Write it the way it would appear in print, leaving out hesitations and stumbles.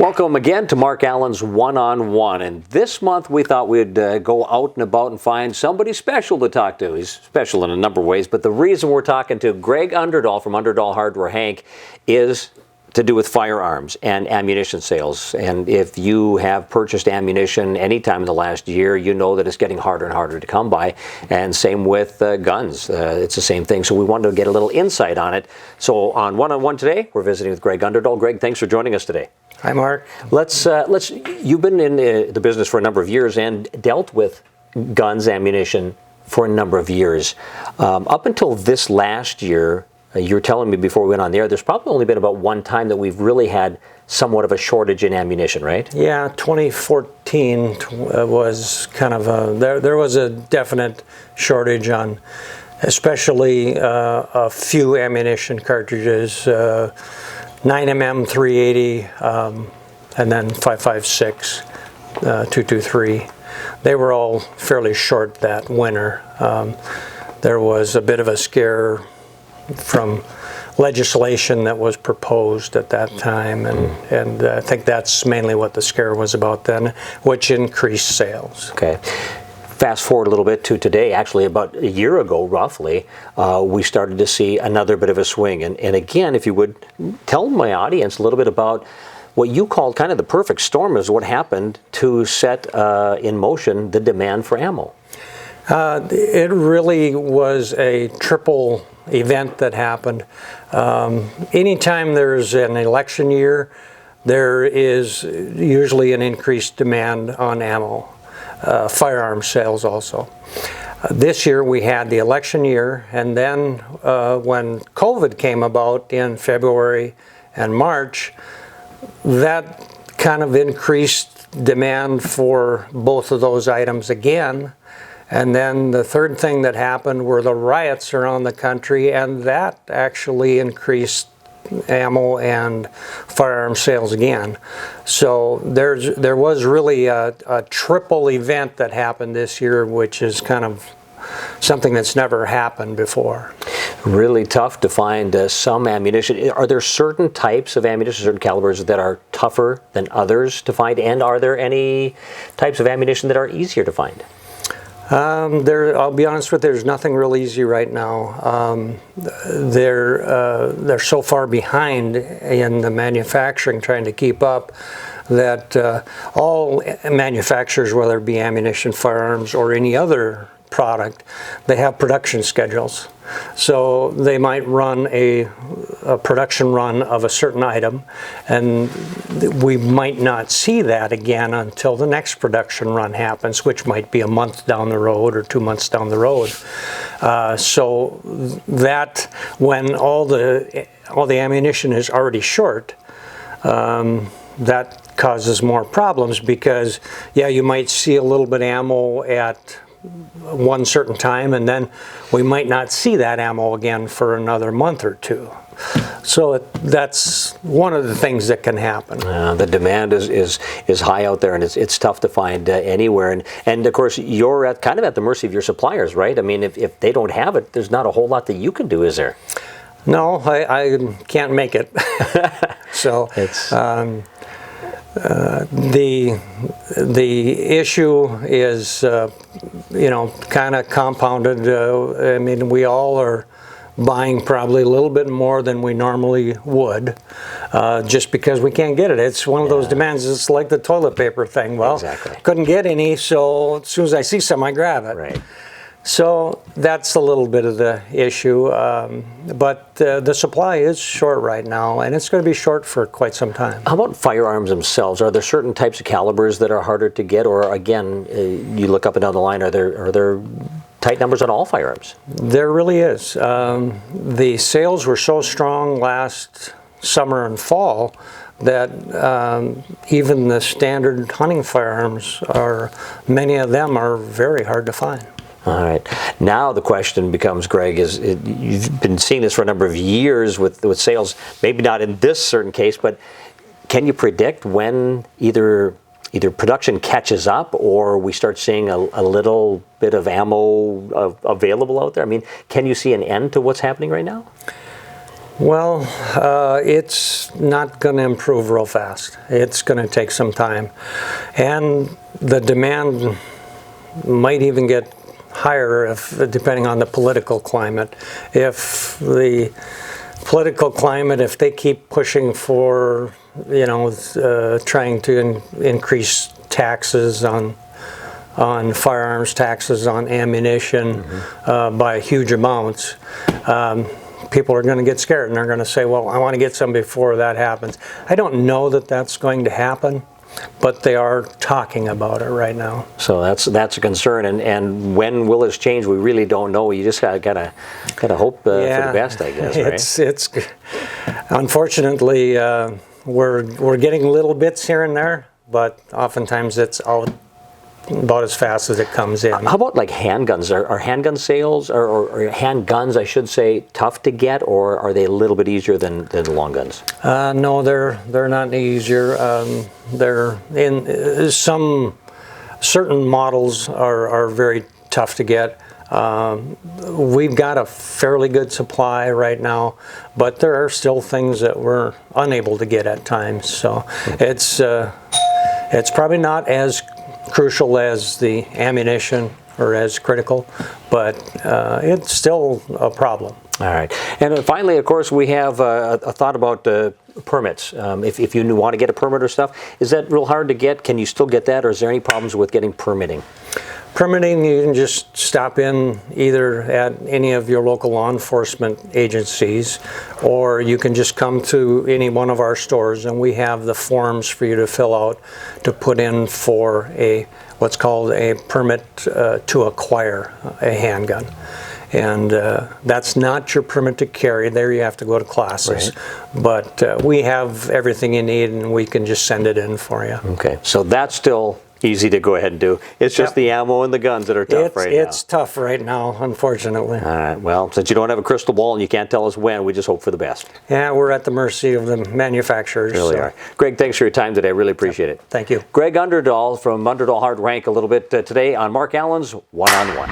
Welcome again to Mark Allen's One-on-One, and this month we thought we'd go out and about and find somebody special to talk to. He's special in a number of ways, but the reason we're talking to Greg Underdahl from Underdahl Hardware Hank is to do with firearms and ammunition sales. And if you have purchased ammunition anytime in the last year, you know that it's getting harder and harder to come by. And same with guns. It's the same thing. So we wanted to get a little insight on it. So on One-on-One today, we're visiting with Greg Underdahl. Greg, thanks for joining us today. Hi, Mark. You've been in the business for a number of years and dealt with guns, ammunition for a number of years. Up until this last year, you were telling me before we went on the air, there's probably only been about one time that we've really had somewhat of a shortage in ammunition, right? Yeah, 2014 was kind of there was a definite shortage on, especially a few ammunition cartridges, 9mm 380, and then 5.56, 223. They were all fairly short that winter. There was a bit of a scare from legislation that was proposed at that time, and I think that's mainly what the scare was about then, which increased sales. Okay. Fast forward a little bit to today, actually about a year ago roughly, we started to see another bit of a swing. And again, if you would tell my audience a little bit about what you called kind of the perfect storm is what happened to set in motion the demand for ammo. It really was a triple event that happened. Anytime there's an election year, there is usually an increased demand on ammo. Firearm sales also. This year we had the election year, and then when COVID came about in February and March, that kind of increased demand for both of those items again. And then the third thing that happened were the riots around the country, and that actually increased ammo and firearm sales again. So there was really a triple event that happened this year, which is kind of something that's never happened before. Really tough to find some ammunition. Are there certain types of ammunition, certain calibers that are tougher than others to find? And are there any types of ammunition that are easier to find? I'll be honest with you, there's nothing real easy right now. They're so far behind in the manufacturing, trying to keep up, that all manufacturers, whether it be ammunition, firearms, or any other product, they have production schedules. So they might run a production run of a certain item, and we might not see that again until the next production run happens, which might be a month down the road or 2 months down the road. So that when all the ammunition is already short, that causes more problems, because yeah, you might see a little bit of ammo at one certain time, and then we might not see that ammo again for another month or two. So that's one of the things that can happen. The demand is high out there, and it's tough to find anywhere. And of course, you're kind of at the mercy of your suppliers, right? I mean, if they don't have it, there's not a whole lot that you can do, is there? No, I can't make it. So it's the issue is kind of compounded. I mean, we all are buying probably a little bit more than we normally would, just because we can't get it. It's one of those demands. It's like the toilet paper thing. Well, exactly. Couldn't get any, so as soon as I see some, I grab it. Right. So that's a little bit of the issue, but the supply is short right now, and it's going to be short for quite some time. How about firearms themselves? Are there certain types of calibers that are harder to get, or again, you look up and down the line, are there tight numbers on all firearms? There really is. The sales were so strong last summer and fall that even the standard hunting firearms many of them are very hard to find. All right. Now the question becomes, Greg, you've been seeing this for a number of years with sales, maybe not in this certain case, but can you predict when either production catches up or we start seeing a little bit of ammo available out there? I mean, can you see an end to what's happening right now? Well, it's not going to improve real fast. It's going to take some time. And the demand might even get higher depending on the political climate. If the political climate, if they keep pushing for, trying to increase taxes on firearms, taxes on ammunition by huge amounts, people are going to get scared and they're going to say, well, I want to get some before that happens. I don't know that that's going to happen, but they are talking about it right now. So that's a concern, and when will this change? We really don't know. You just gotta hope for the best, I guess. Right? It's unfortunately we're getting little bits here and there, but oftentimes it's out about as fast as it comes in. How about like handguns? Are handgun sales or handguns, I should say, tough to get, or are they a little bit easier than long guns? No, they're not easier. They're in some certain models are very tough to get. We've got a fairly good supply right now, but there are still things that we're unable to get at times. So it's probably not as crucial as the ammunition or as critical, but it's still a problem. All right. And finally, of course, we have a thought about permits. If you want to get a permit or stuff, is that real hard to get? Can you still get that, or is there any problems with getting permitting? Permitting, you can just stop in either at any of your local law enforcement agencies, or you can just come to any one of our stores, and we have the forms for you to fill out to put in for what's called a permit to acquire a handgun. And that's not your permit to carry. There you have to go to classes. Right. But we have everything you need, and we can just send it in for you. Okay, so that's still easy to go ahead and do. It's just the ammo and the guns that are tough right now. It's tough right now, unfortunately. All right, well, since you don't have a crystal ball and you can't tell us when, we just hope for the best. Yeah, we're at the mercy of the manufacturers. Really are. Greg, thanks for your time today. I really appreciate it. Thank you. Greg Underdahl from Underdahl Hard Rank a little bit today on Mark Allen's One-on-One.